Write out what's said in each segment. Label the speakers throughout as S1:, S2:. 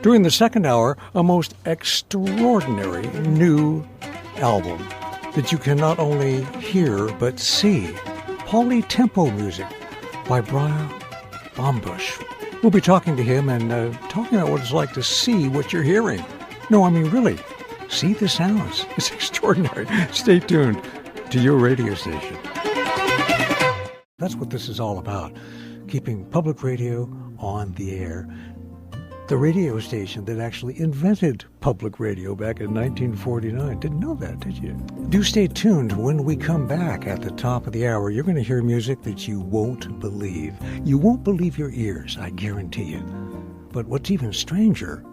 S1: During the second hour, a most extraordinary new album that you can not only hear but see. Polytempo music by Brian Baumbusch. We'll be talking to him and talking about what it's like to see what you're hearing. No, I mean really, see the sounds. It's extraordinary. Stay tuned to your radio station. That's what this is all about, keeping public radio on the air. The radio station that actually invented public radio back in 1949. Didn't know that, did you? Do stay tuned. When we come back at the top of the hour, you're going to hear music that you won't believe. You won't believe your ears, I guarantee you. But what's even stranger,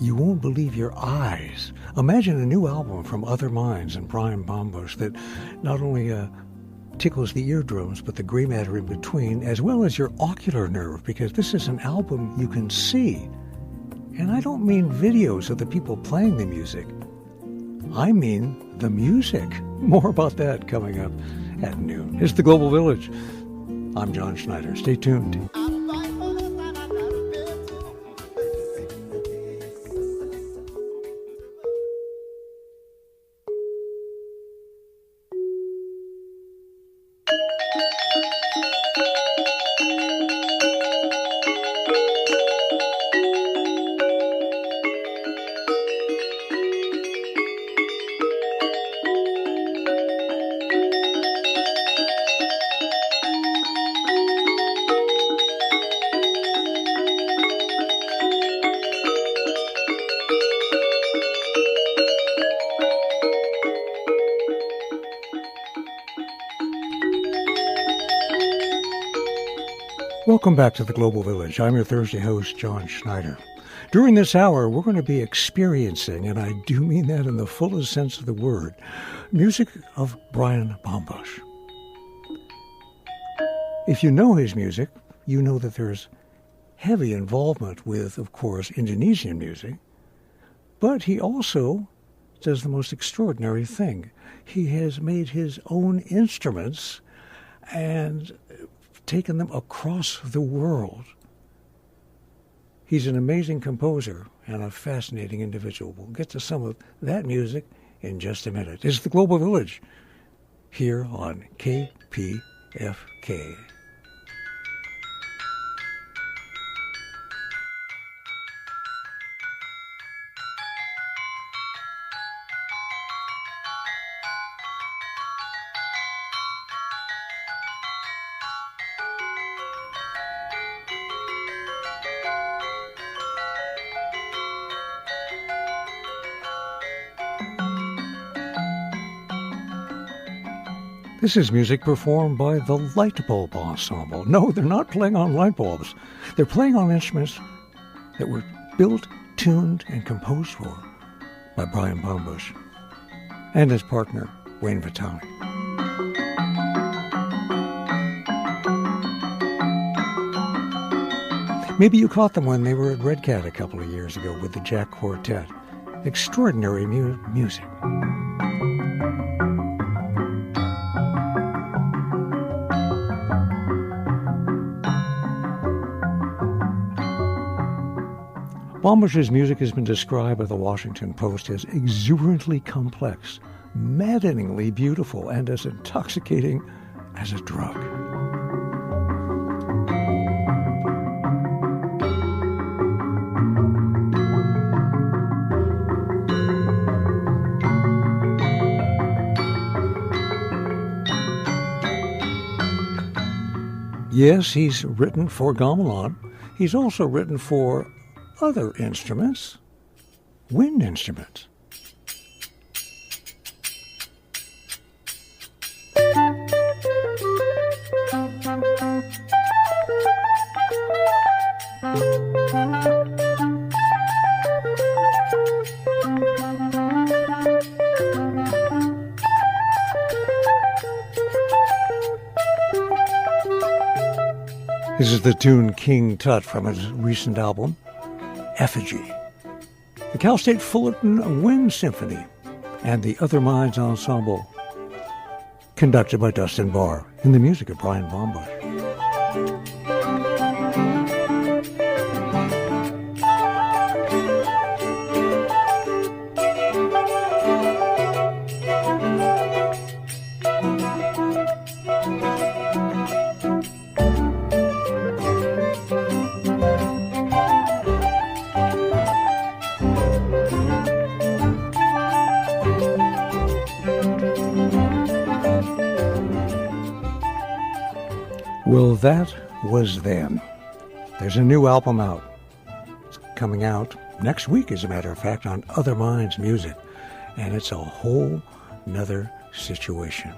S1: you won't believe your eyes. Imagine a new album from Other Minds and Brian Baumbusch that not only tickles the eardrums, but the gray matter in between, as well as your ocular nerve, because this is an album you can see. And I don't mean videos of the people playing the music. I mean the music. More about that coming up at noon. It's the Global Village. I'm John Schneider. Stay tuned. Welcome back to the Global Village. I'm your Thursday host, John Schneider. During this hour, we're going to be experiencing, and I do mean that in the fullest sense of the word, music of Brian Baumbusch. If you know his music, you know that there's heavy involvement with, of course, Indonesian music, but he also does the most extraordinary thing. He has made his own instruments and taken them across the world. He's an amazing composer and a fascinating individual. We'll get to some of that music in just a minute. It's the Global Village here on KPFK. This is music performed by the Light Bulb Ensemble. No, they're not playing on light bulbs. They're playing on instruments that were built, tuned, and composed for by Brian Baumbusch and his partner, Wayne Vitale. Maybe you caught them when they were at Red Cat a couple of years ago with the Jack Quartet. Extraordinary music. Baumbusch's music has been described by the Washington Post as exuberantly complex, maddeningly beautiful, and as intoxicating as a drug. Yes, he's written for gamelan. He's also written for other instruments, wind instruments. This is the tune King Tut from his recent album, Effigy. The Cal State Fullerton Wind Symphony and the Other Minds Ensemble, conducted by Dustin Barr, in the music of Brian Baumbusch. that was then. There's a new album out. It's coming out next week, as a matter of fact, on Other Minds Music. And it's a whole nother situation.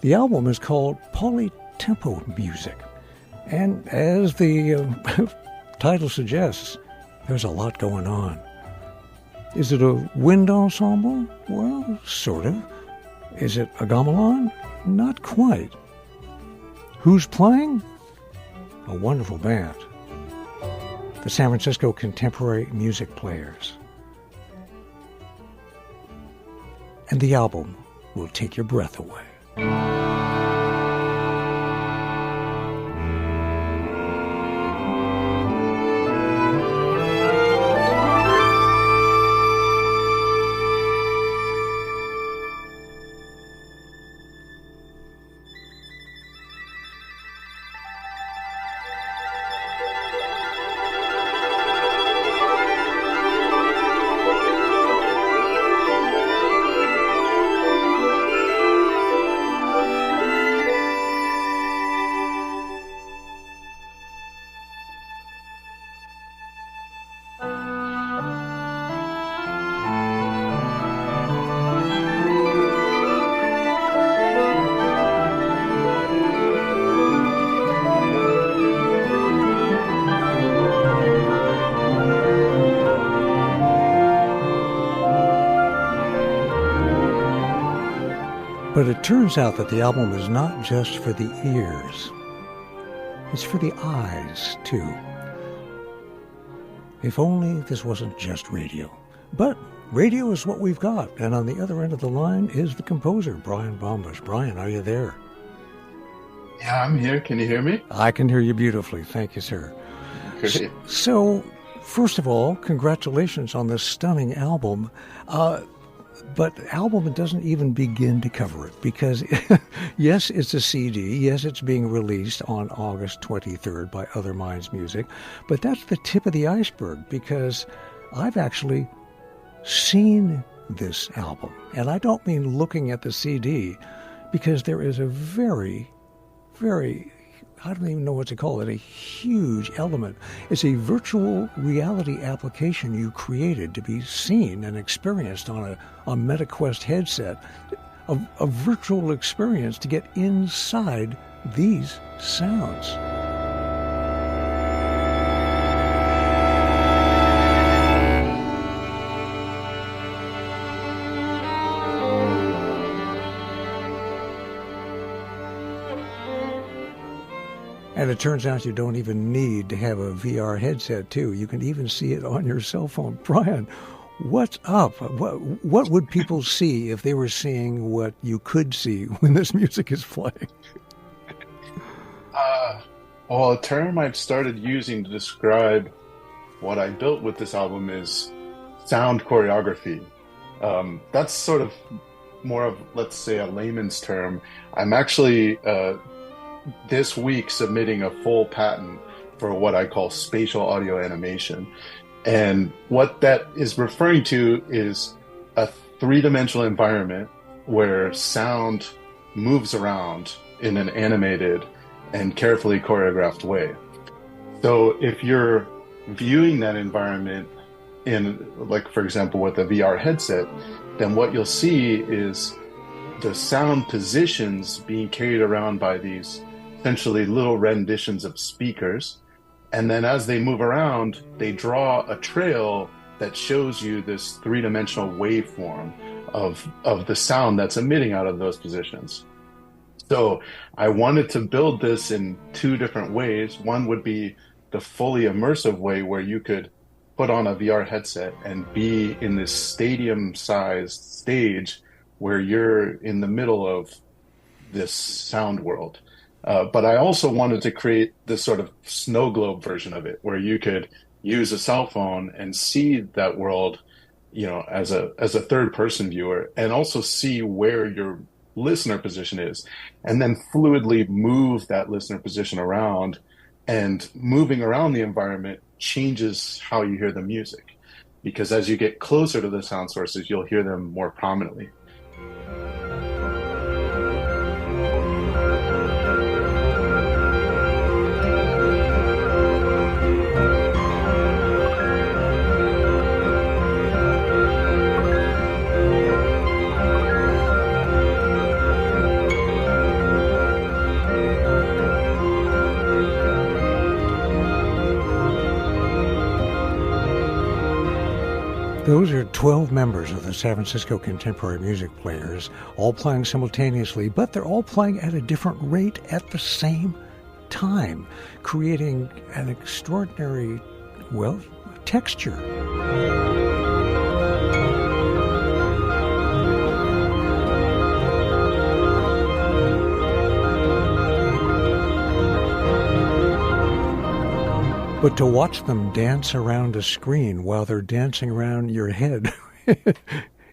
S1: The album is called Polytempo Music. And as the title suggests, there's a lot going on. Is it a wind ensemble? Well, sort of. Is it a gamelan? Not quite. Who's playing? A wonderful band. The San Francisco Contemporary Music Players. And the album will take your breath away. But it turns out that the album is not just for the ears. It's for the eyes, too. If only this wasn't just radio. But radio is what we've got. And on the other end of the line is the composer, Brian Baumbusch. Brian, are you there?
S2: Yeah, I'm here. Can you hear me?
S1: I can hear you beautifully. Thank you, sir.
S2: Great.
S1: So, first of all, congratulations on this stunning album. But the album doesn't even begin to cover it because, yes, it's a CD. Yes, it's being released on August 23rd by Other Minds Music. But that's the tip of the iceberg because I've actually seen this album. And I don't mean looking at the CD because there is a very, very, I don't even know what to call it, a huge element. It's a virtual reality application you created to be seen and experienced on a MetaQuest headset. A virtual experience to get inside these sounds. And it turns out you don't even need to have a VR headset, too. You can even see it on your cell phone. Brian, what's up? What would people see if they were seeing what you could see when this music is playing?
S2: Well, a term I've started using to describe what I built with this album is sound choreography. That's sort of more of, let's say, a layman's term. I'm actually this week submitting a full patent for what I call spatial audio animation. And what that is referring to is a three-dimensional environment where sound moves around in an animated and carefully choreographed way. So if you're viewing that environment in, like, for example, with a VR headset, then what you'll see is the sound positions being carried around by these essentially little renditions of speakers. And then as they move around, they draw a trail that shows you this three-dimensional waveform of the sound that's emitting out of those positions. So I wanted to build this in two different ways. One would be the fully immersive way where you could put on a VR headset and be in this stadium-sized stage where you're in the middle of this sound world. But I also wanted to create this sort of snow globe version of it, where you could use a cell phone and see that world, you know, as a third person viewer, and also see where your listener position is, and then fluidly move that listener position around. And moving around the environment changes how you hear the music, because as you get closer to the sound sources, you'll hear them more prominently.
S1: Those are 12 members of the San Francisco Contemporary Music Players, all playing simultaneously, but they're all playing at a different rate at the same time, creating an extraordinary, well, texture. But to watch them dance around a screen while they're dancing around your head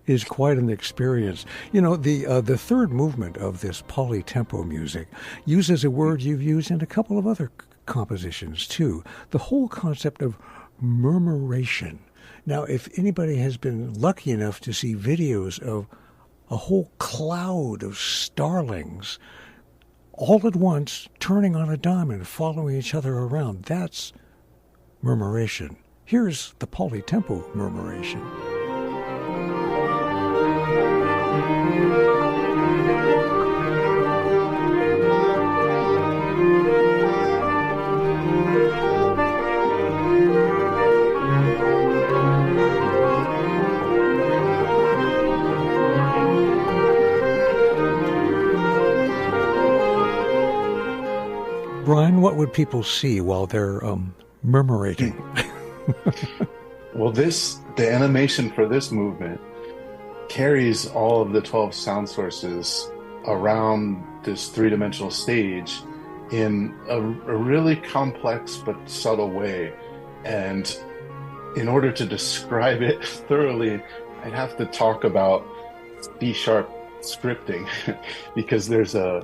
S1: is quite an experience. You know, the third movement of this polytempo music uses a word you've used in a couple of other compositions too, the whole concept of murmuration. Now, if anybody has been lucky enough to see videos of a whole cloud of starlings all at once turning on a dime and following each other around, that's murmuration. Here's the polytempo murmuration. Brian, what would people see while they're murmurating?
S2: Well, the animation for this movement carries all of the 12 sound sources around this three-dimensional stage in a really complex but subtle way. And in order to describe it thoroughly, I'd have to talk about C-sharp scripting because there's a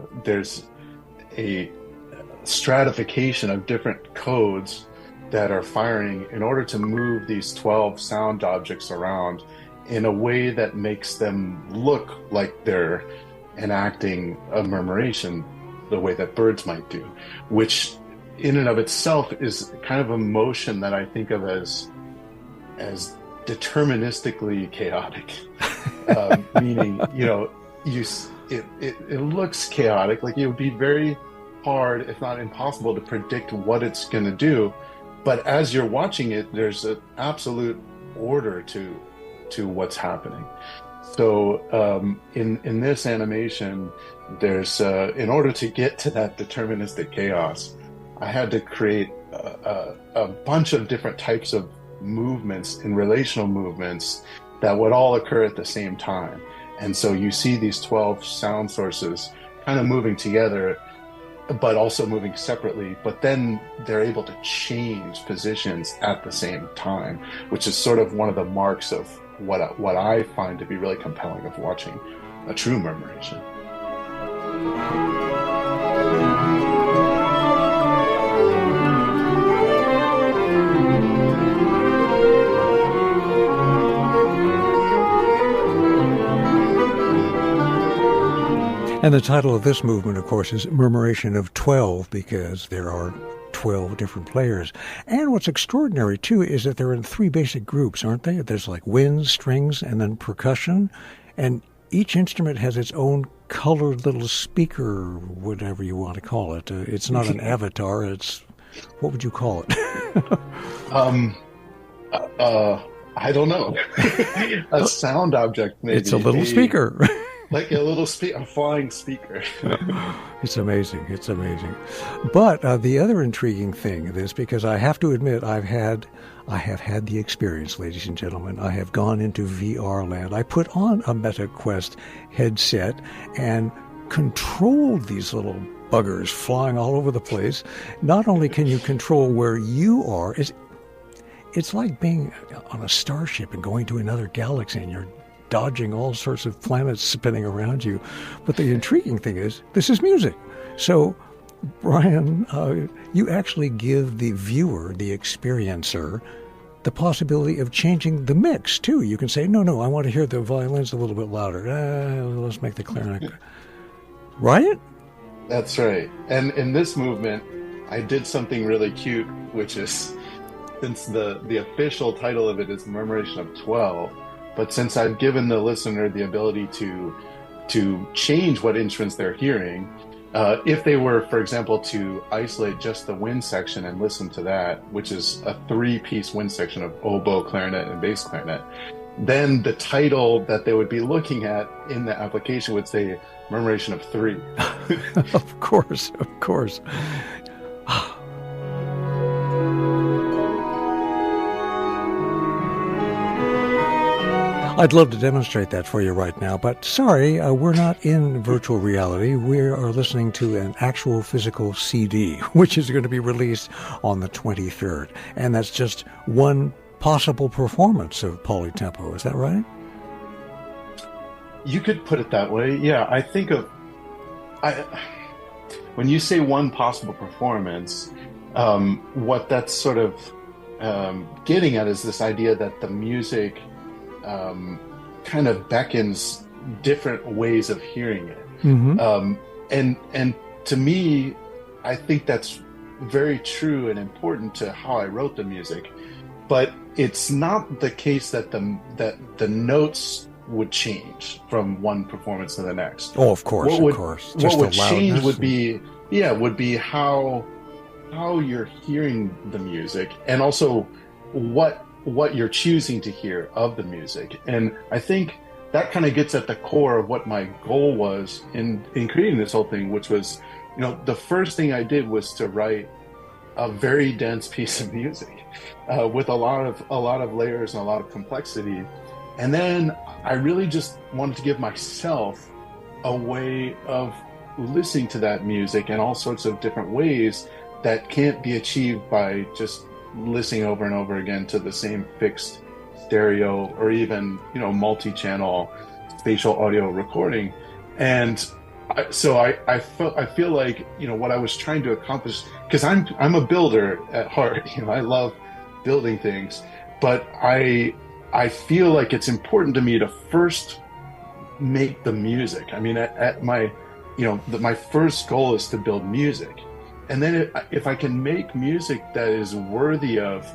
S2: stratification of different codes that are firing in order to move these 12 sound objects around in a way that makes them look like they're enacting a murmuration the way that birds might do, which in and of itself is kind of a motion that I think of as deterministically chaotic. Meaning, you know, it looks chaotic, like it would be very hard, if not impossible, to predict what it's going to do. But as you're watching it, there's an absolute order to what's happening. So in this animation, there's in order to get to that deterministic chaos, I had to create a bunch of different types of movements and relational movements that would all occur at the same time. And so you see these 12 sound sources kind of moving together, but also moving separately, but then they're able to change positions at the same time, which is sort of one of the marks of what I find to be really compelling of watching a true murmuration.
S1: And the title of this movement, of course, is Murmuration of 12, because there are 12 different players. And what's extraordinary, too, is that they're in three basic groups, aren't they? There's like winds, strings, and then percussion. And each instrument has its own colored little speaker, whatever you want to call it. It's not an avatar. It's, what would you call it?
S2: I don't know. A sound object, maybe.
S1: It's a little speaker.
S2: Like a flying speaker.
S1: It's amazing. It's amazing. But the other intriguing thing is, because I have to admit, I have had the experience, ladies and gentlemen. I have gone into VR land. I put on a MetaQuest headset and controlled these little buggers flying all over the place. Not only can you control where you are, it's like being on a starship and going to another galaxy, and you're dodging all sorts of planets spinning around you. But the intriguing thing is, this is music. So, Brian, you actually give the viewer, the experiencer, the possibility of changing the mix, too. You can say, no, I want to hear the violins a little bit louder. Let's make the clarinet. Right?
S2: That's right. And in this movement, I did something really cute, which is, since the official title of it is Murmuration of 12, but since I've given the listener the ability to change what instruments they're hearing, if they were, for example, to isolate just the wind section and listen to that, which is a three-piece wind section of oboe, clarinet, and bass clarinet, then the title that they would be looking at in the application would say Murmuration of 3.
S1: Of course, of course. I'd love to demonstrate that for you right now, but sorry, we're not in virtual reality. We are listening to an actual physical CD, which is going to be released on the 23rd. And that's just one possible performance of Polytempo. Is that right?
S2: You could put it that way. Yeah, I think when you say one possible performance, what that's sort of getting at is this idea that the music kind of beckons different ways of hearing it. Mm-hmm. And to me, I think that's very true and important to how I wrote the music. But it's not the case that the notes would change from one performance to the next.
S1: Oh, of course,
S2: of
S1: course.
S2: Just what would change would be how you're hearing the music, and also what you're choosing to hear of the music. And I think that kind of gets at the core of what my goal was in creating this whole thing, which was, the first thing I did was to write a very dense piece of music with a lot of layers and a lot of complexity. And then I really just wanted to give myself a way of listening to that music in all sorts of different ways that can't be achieved by just listening over and over again to the same fixed stereo or even, multi-channel spatial audio recording. And I feel like, what I was trying to accomplish, because I'm a builder at heart, I love building things, but I feel like it's important to me to first make the music. I mean, at my, my first goal is to build music. And then if I can make music that is worthy of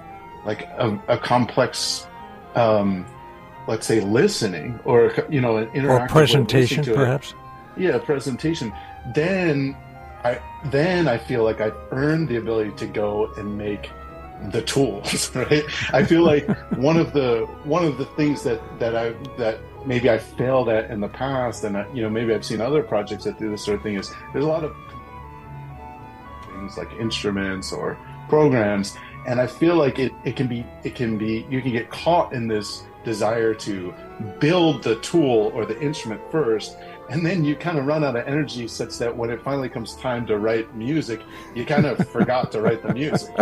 S2: like a complex, let's say listening or, an interactive
S1: or presentation, perhaps.
S2: Yeah, presentation. Then I feel like I've earned the ability to go and make the tools, right? I feel like one of the things that maybe I failed at in the past, and maybe I've seen other projects that do this sort of thing, is there's a lot of things like instruments or programs, and I feel like it can be you can get caught in this desire to build the tool or the instrument first, and then you kind of run out of energy such that when it finally comes time to write music, you kind of forgot to write the music.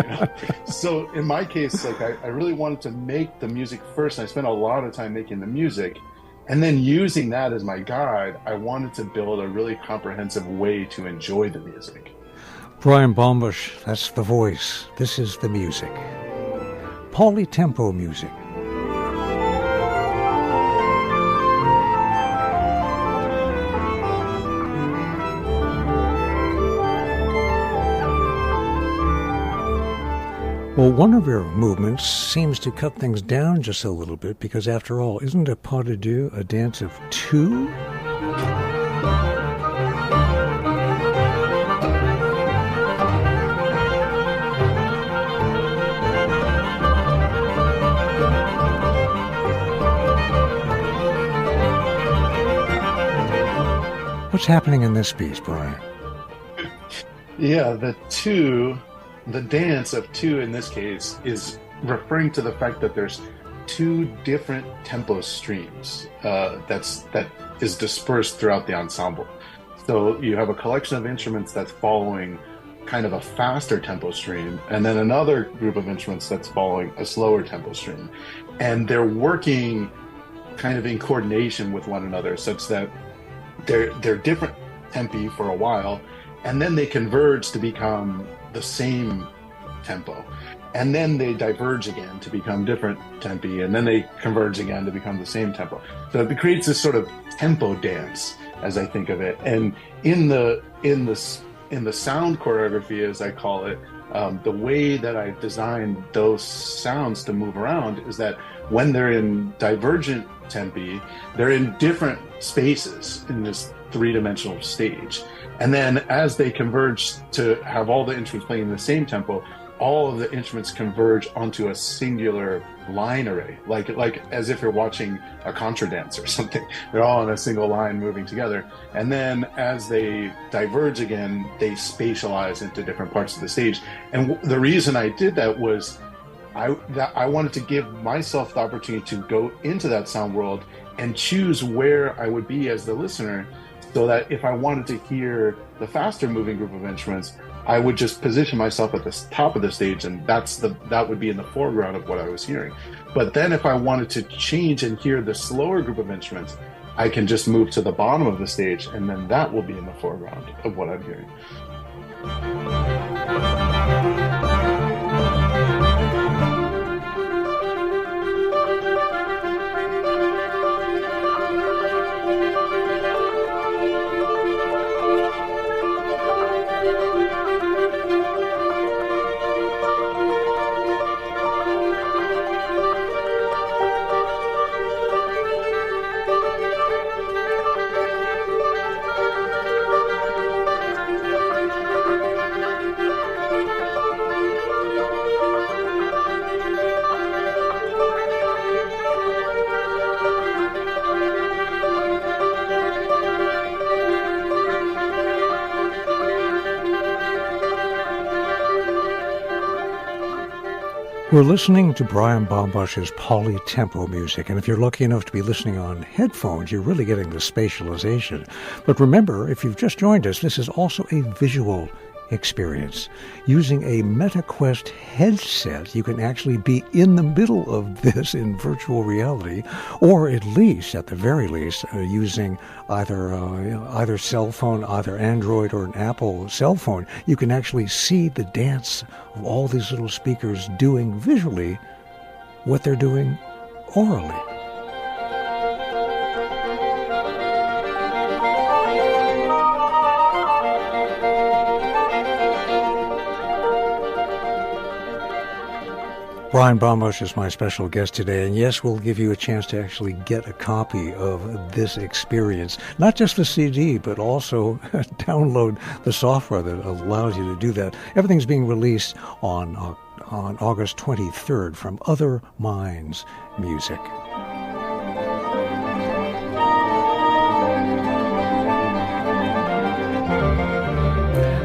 S2: So in my case, like I really wanted to make the music first, and I spent a lot of time making the music, and then using that as my guide, I wanted to build a really comprehensive way to enjoy the music.
S1: Brian Baumbusch, that's the voice. This is the music. Polytempo music. Well, one of your movements seems to cut things down just a little bit, because after all, isn't a pas de deux a dance of two? What's happening in this piece, Brian?
S2: Yeah, the dance of two in this case is referring to the fact that there's two different tempo streams that is dispersed throughout the ensemble. So you have a collection of instruments that's following kind of a faster tempo stream, and then another group of instruments that's following a slower tempo stream. And they're working kind of in coordination with one another, such that they're different tempi for a while, and then they converge to become the same tempo, and then they diverge again to become different tempi, and then they converge again to become the same tempo. So it creates this sort of tempo dance, as I think of it. And in the sound choreography, as I call it, the way that I've designed those sounds to move around is that when they're in divergent tempi, they're in different spaces in this three-dimensional stage. And then as they converge to have all the instruments playing in the same tempo, all of the instruments converge onto a singular line array, like as if you're watching a contra dance or something. They're all in a single line moving together. And then as they diverge again, they spatialize into different parts of the stage. And the reason I did that was I wanted to give myself the opportunity to go into that sound world and choose where I would be as the listener, so that if I wanted to hear the faster moving group of instruments, I would just position myself at the top of the stage, and that would be in the foreground of what I was hearing. But then if I wanted to change and hear the slower group of instruments, I can just move to the bottom of the stage, and then that will be in the foreground of what I'm hearing.
S1: We're listening to Brian Baumbusch's Polytempo music, and if you're lucky enough to be listening on headphones, you're really getting the spatialization. But remember, if you've just joined us, this is also a visual experience. Using a MetaQuest headset, you can actually be in the middle of this in virtual reality, or at the very least, using either cell phone, either Android or an Apple cell phone. You can actually see the dance of all these little speakers doing visually what they're doing orally. Brian Baumbusch is my special guest today, and yes, we'll give you a chance to actually get a copy of this experience. Not just the CD, but also download the software that allows you to do that. Everything's being released on August 23rd from Other Minds Music.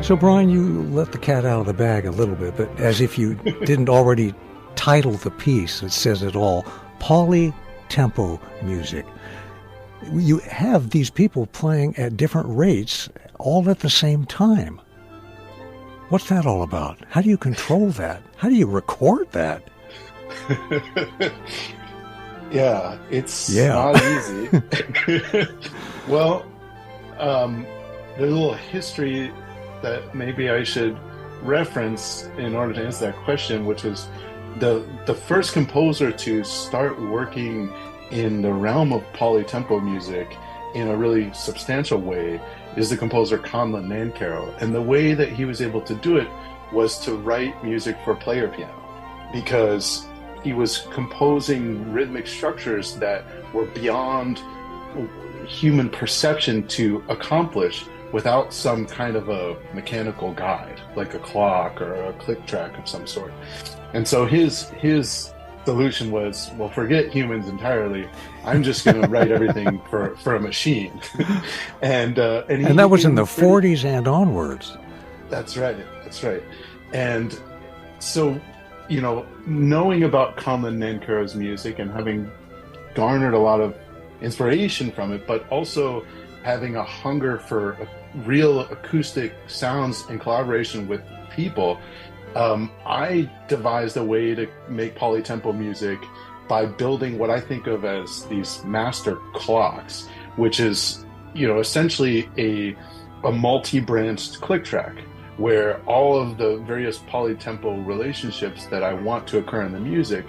S1: So, Brian, you let the cat out of the bag a little bit, but as if you didn't already title the piece, it says it all. Polytempo music. You have these people playing at different rates all at the same time. What's that all about? How do you control that? How do you record that?
S2: Yeah, it's not easy. Well, there's a little history that maybe I should reference in order to answer that question, which was the first composer to start working in the realm of polytempo music in a really substantial way is the composer Conlon Nancarrow. And the way that he was able to do it was to write music for player piano, because he was composing rhythmic structures that were beyond human perception to accomplish without some kind of a mechanical guide, like a clock or a click track of some sort. And so his solution was, well, forget humans entirely. I'm just going to write everything for a machine. and
S1: that was in the 40s and onwards.
S2: That's right. And so, knowing about Conlon Nancarrow's music and having garnered a lot of inspiration from it, but also having a hunger for real acoustic sounds in collaboration with people, I devised a way to make polytempo music by building what I think of as these master clocks, which is, essentially a multi-branched click track where all of the various polytempo relationships that I want to occur in the music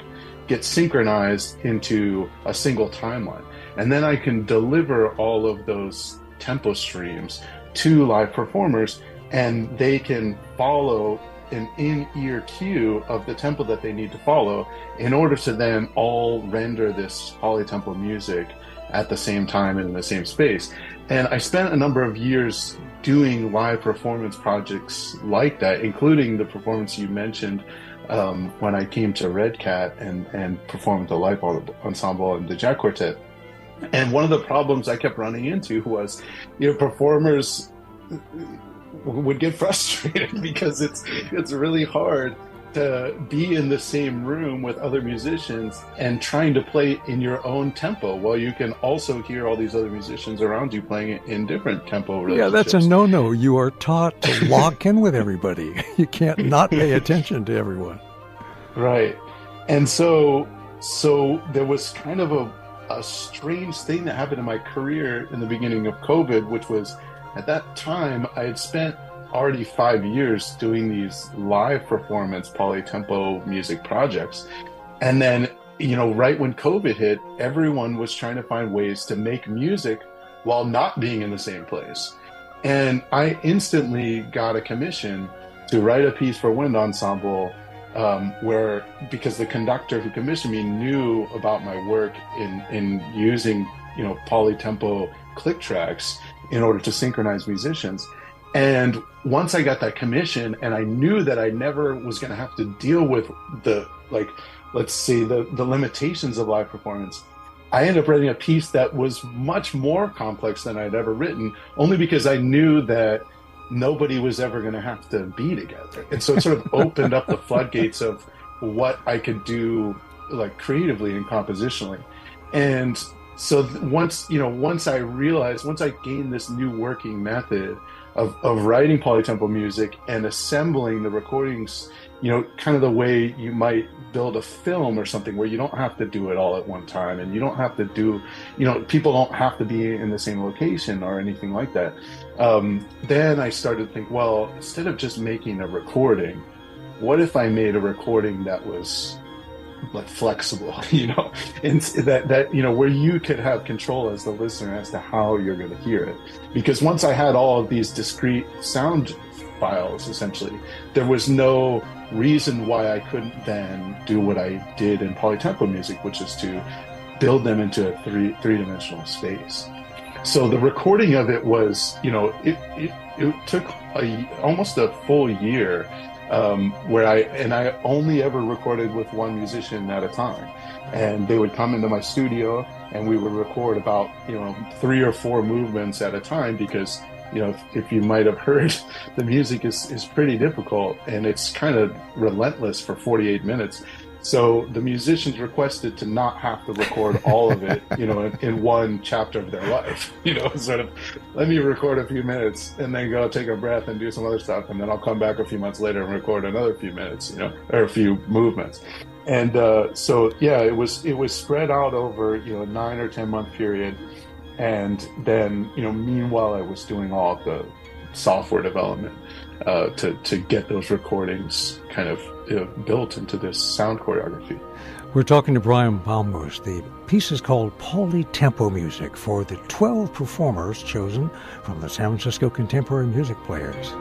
S2: get synchronized into a single timeline. And then I can deliver all of those tempo streams to live performers, and they can follow an in-ear cue of the tempo that they need to follow in order to then all render this polytempo music at the same time and in the same space. And I spent a number of years doing live performance projects like that, including the performance you mentioned when I came to Red Cat and performed the live ensemble and the Jack Quartet. And one of the problems I kept running into was, performers would get frustrated because it's really hard to be in the same room with other musicians and trying to play in your own tempo while you can also hear all these other musicians around you playing it in different tempo relationships.
S1: Yeah, that's a no-no. You are taught to lock in with everybody. You can't not pay attention to everyone.
S2: Right. And so there was kind of a strange thing that happened in my career in the beginning of COVID, which was at that time I had spent already 5 years doing these live performance polytempo music projects. And then, right when COVID hit, everyone was trying to find ways to make music while not being in the same place. And I instantly got a commission to write a piece for wind ensemble because the conductor who commissioned me knew about my work in using, polytempo click tracks in order to synchronize musicians. And once I got that commission and I knew that I never was going to have to deal with the limitations of live performance, I ended up writing a piece that was much more complex than I'd ever written, only because I knew that nobody was ever going to have to be together. And so it sort of opened up the floodgates of what I could do creatively and compositionally. And so once I gained this new working method of writing polytempo music and assembling the recordings, kind of the way you might build a film or something where you don't have to do it all at one time and you don't have to do, people don't have to be in the same location or anything like that. Then I started to think, well, instead of just making a recording, what if I made a recording that was flexible, and that where you could have control as the listener as to how you're going to hear it. Because once I had all of these discrete sound files, essentially, there was no reason why I couldn't then do what I did in polytempo music, which is to build them into a three-dimensional space. So the recording of it was, it took almost a full year. Where I only ever recorded with one musician at a time, and they would come into my studio and we would record about 3 or 4 movements at a time, because if you might have heard, the music is pretty difficult and it's kind of relentless for 48 minutes. So the musicians requested to not have to record all of it, in one chapter of their life, sort of, let me record a few minutes and then go take a breath and do some other stuff. And then I'll come back a few months later and record another few minutes, or a few movements. And it was spread out over, a 9 or 10 month period. And then, meanwhile, I was doing all of the software development to get those recordings kind of built into this sound choreography.
S1: We're talking to Brian Baumbusch. The piece is called Polytempo Music for the 12 performers chosen from the San Francisco Contemporary Music Players.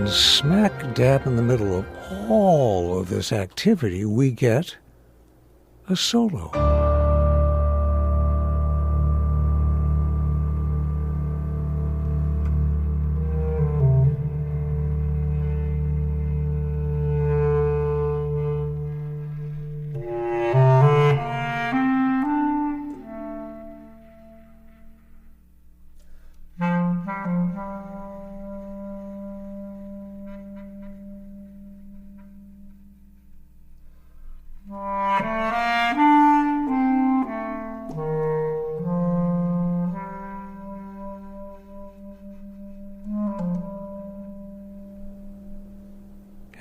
S1: Smack dab in the middle of all of this activity, we get a solo.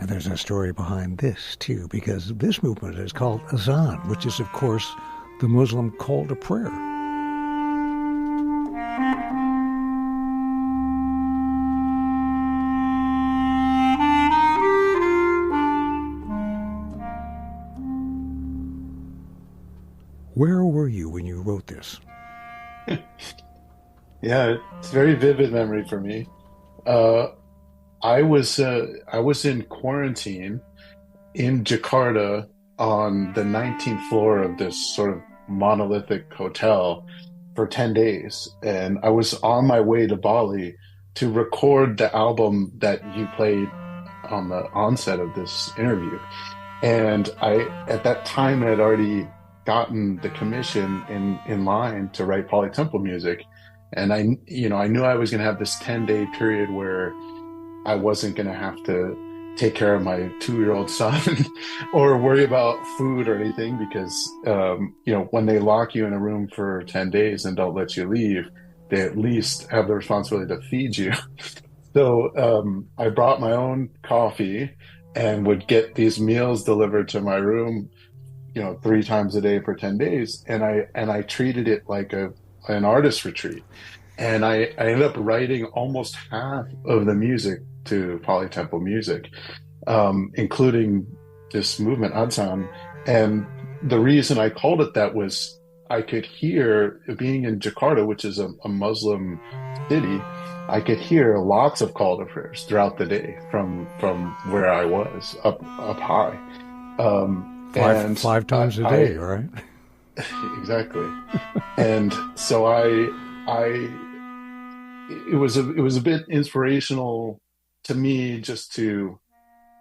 S1: And there's a story behind this, too, because this movement is called Azan, which is, of course, the Muslim call to prayer. Where were you when you wrote this?
S2: Yeah, it's a very vivid memory for me. Uh, I was in quarantine in Jakarta on the 19th floor of this sort of monolithic hotel for 10 days. And I was on my way to Bali to record the album that you played on the onset of this interview. And at that time, I had already gotten the commission in line to write Polytempo music. And I knew I was going to have this 10-day period where I wasn't going to have to take care of my 2-year-old son or worry about food or anything because, when they lock you in a room for 10 days and don't let you leave, they at least have the responsibility to feed you. So I brought my own coffee and would get these meals delivered to my room, 3 times a day for 10 days. And I treated it like an artist retreat. And I ended up writing almost half of the music to Polytempo music, including this movement, Adsan. And the reason I called it that was I could hear, being in Jakarta, which is a Muslim city, I could hear lots of call to prayers throughout the day from where I was up high.
S1: Five times a day, right?
S2: Exactly. And so it was a bit inspirational to me just to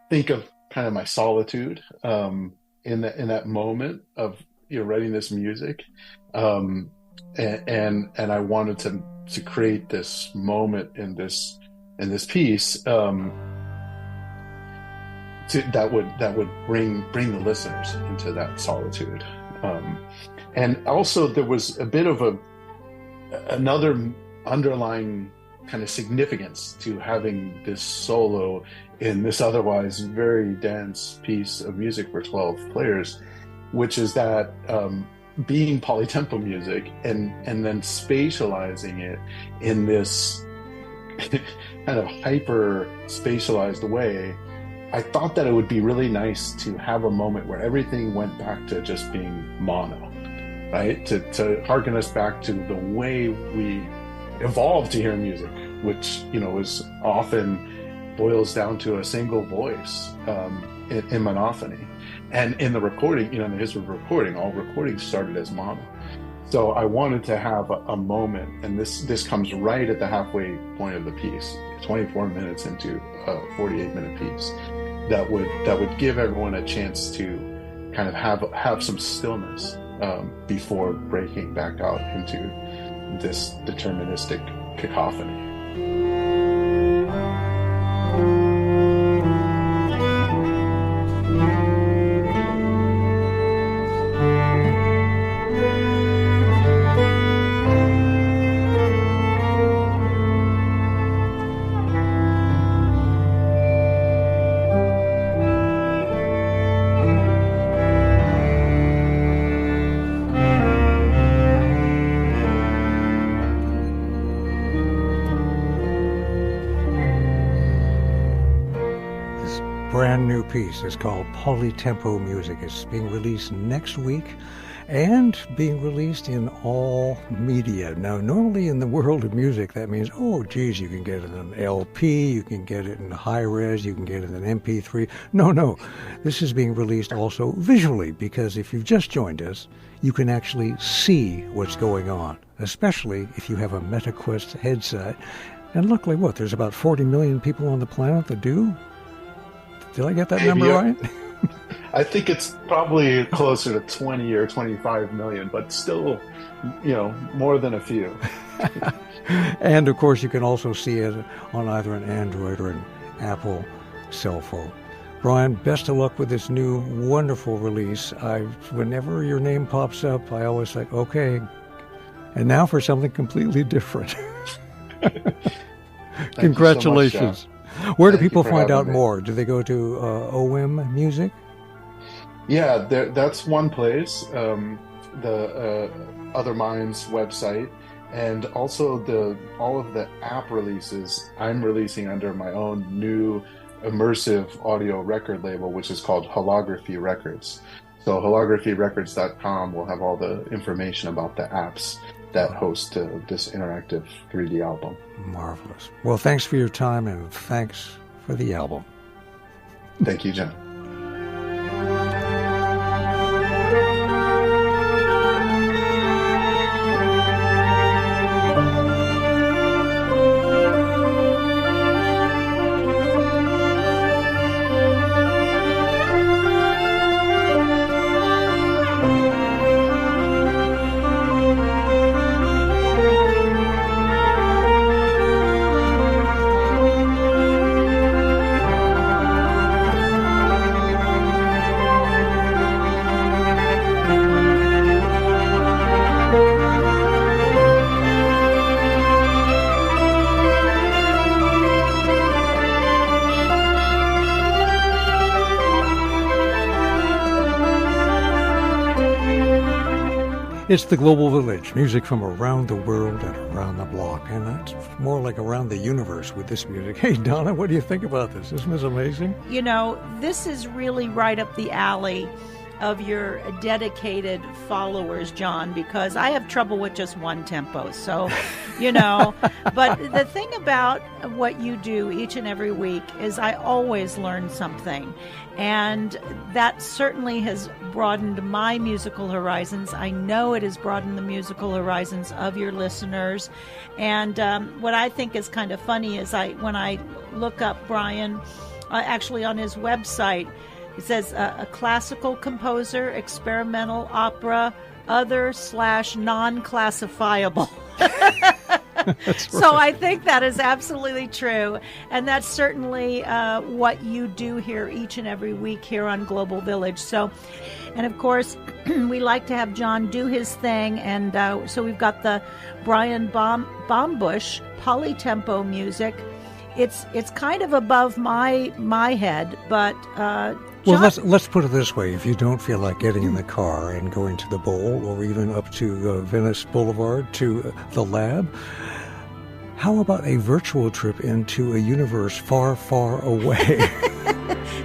S2: think of kind of my solitude in that moment of writing this music, and I wanted to create this moment in this piece that would bring the listeners into that solitude, and also there was a bit of another underlying kind of significance to having this solo in this otherwise very dense piece of music for 12 players, which is that being Polytempo music and then spatializing it in this kind of hyper spatialized way, I thought that it would be really nice to have a moment where everything went back to just being mono, right? To harken us back to the way we evolved to hear music, which is often boils down to a single voice in monophony. And in the recording, in the history of recording, all recordings started as mono. So I wanted to have a moment, and this comes right at the halfway point of the piece, 24 minutes into a 48-minute piece, that would give everyone a chance to kind of have some stillness before breaking back out into this deterministic cacophony.
S1: Brand new piece. It's called Polytempo Music. It's being released next week and being released in all media. Now, normally in the world of music, that means, oh, geez, you can get it in an LP, you can get it in high res, you can get it in an MP3. No. This is being released also visually, because if you've just joined us, you can actually see what's going on, especially if you have a MetaQuest headset. And luckily, there's about 40 million people on the planet that do? Did I get that number right?
S2: I think it's probably closer to 20 or 25 million, but still, more than a few.
S1: And of course, you can also see it on either an Android or an Apple cell phone. Brian, best of luck with this new wonderful release. Whenever your name pops up, I always think, okay, and now for something completely different. Congratulations.
S2: So much,
S1: where do people find out more? Do they go to OM Music?
S2: Yeah, that's one place. The Other Minds website, and also all of the app releases I'm releasing under my own new immersive audio record label, which is called Holography Records. So holographyrecords.com will have all the information about the apps that host this interactive 3D album.
S1: Marvelous. Well, thanks for your time, and thanks for the album.
S2: Thank you, John.
S1: It's the Global Village, music from around the world and around the block. And that's more like around the universe with this music. Hey, Donna, what do you think about this? Isn't this amazing?
S3: You know, this is really right up the alley of your dedicated followers, John, because I have trouble with just one tempo. So, you know, but the thing about what you do each and every week is I always learn something. And that certainly has broadened my musical horizons. I know it has broadened the musical horizons of your listeners. And what I think is kind of funny is when I look up Brian, actually on his website, it says a classical composer, experimental opera, other/non-classifiable. So I think that is absolutely true. And that's certainly what you do here each and every week here on Global Village. So, and of course, we like to have John do his thing. And so we've got the Brian Baumbusch Polytempo music. It's kind of above my head, but
S1: well, let's put it this way. If you don't feel like getting in the car and going to the bowl or even up to Venice Boulevard to the lab, how about a virtual trip into a universe far, far away?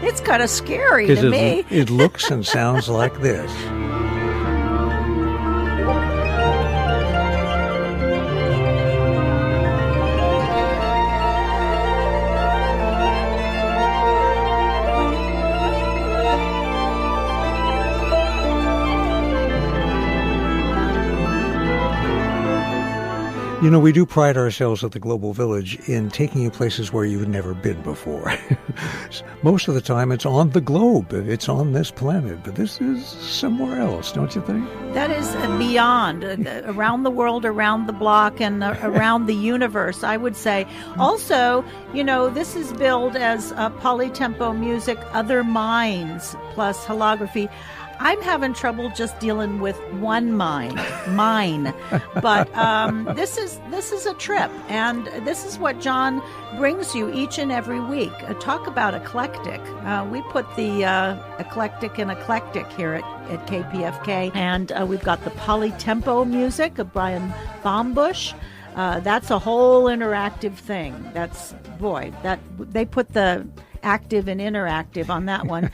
S3: It's kind of scary to me.
S1: It looks and sounds like this. You know, we do pride ourselves at the Global Village in taking you places where you've never been before. Most of the time it's on the globe, it's on this planet, but this is somewhere else, don't you think?
S3: That is beyond, around the world, around the block, and around the universe, I would say. Also, you know, this is billed as Polytempo music, other minds, plus holography. I'm having trouble just dealing with one mine, but this is a trip, and this is what John brings you each and every week. Talk about eclectic. We put the eclectic in eclectic here at KPFK, and we've got the Polytempo music of Brian Baumbusch. That's a whole interactive thing. That they put the active and interactive on that one.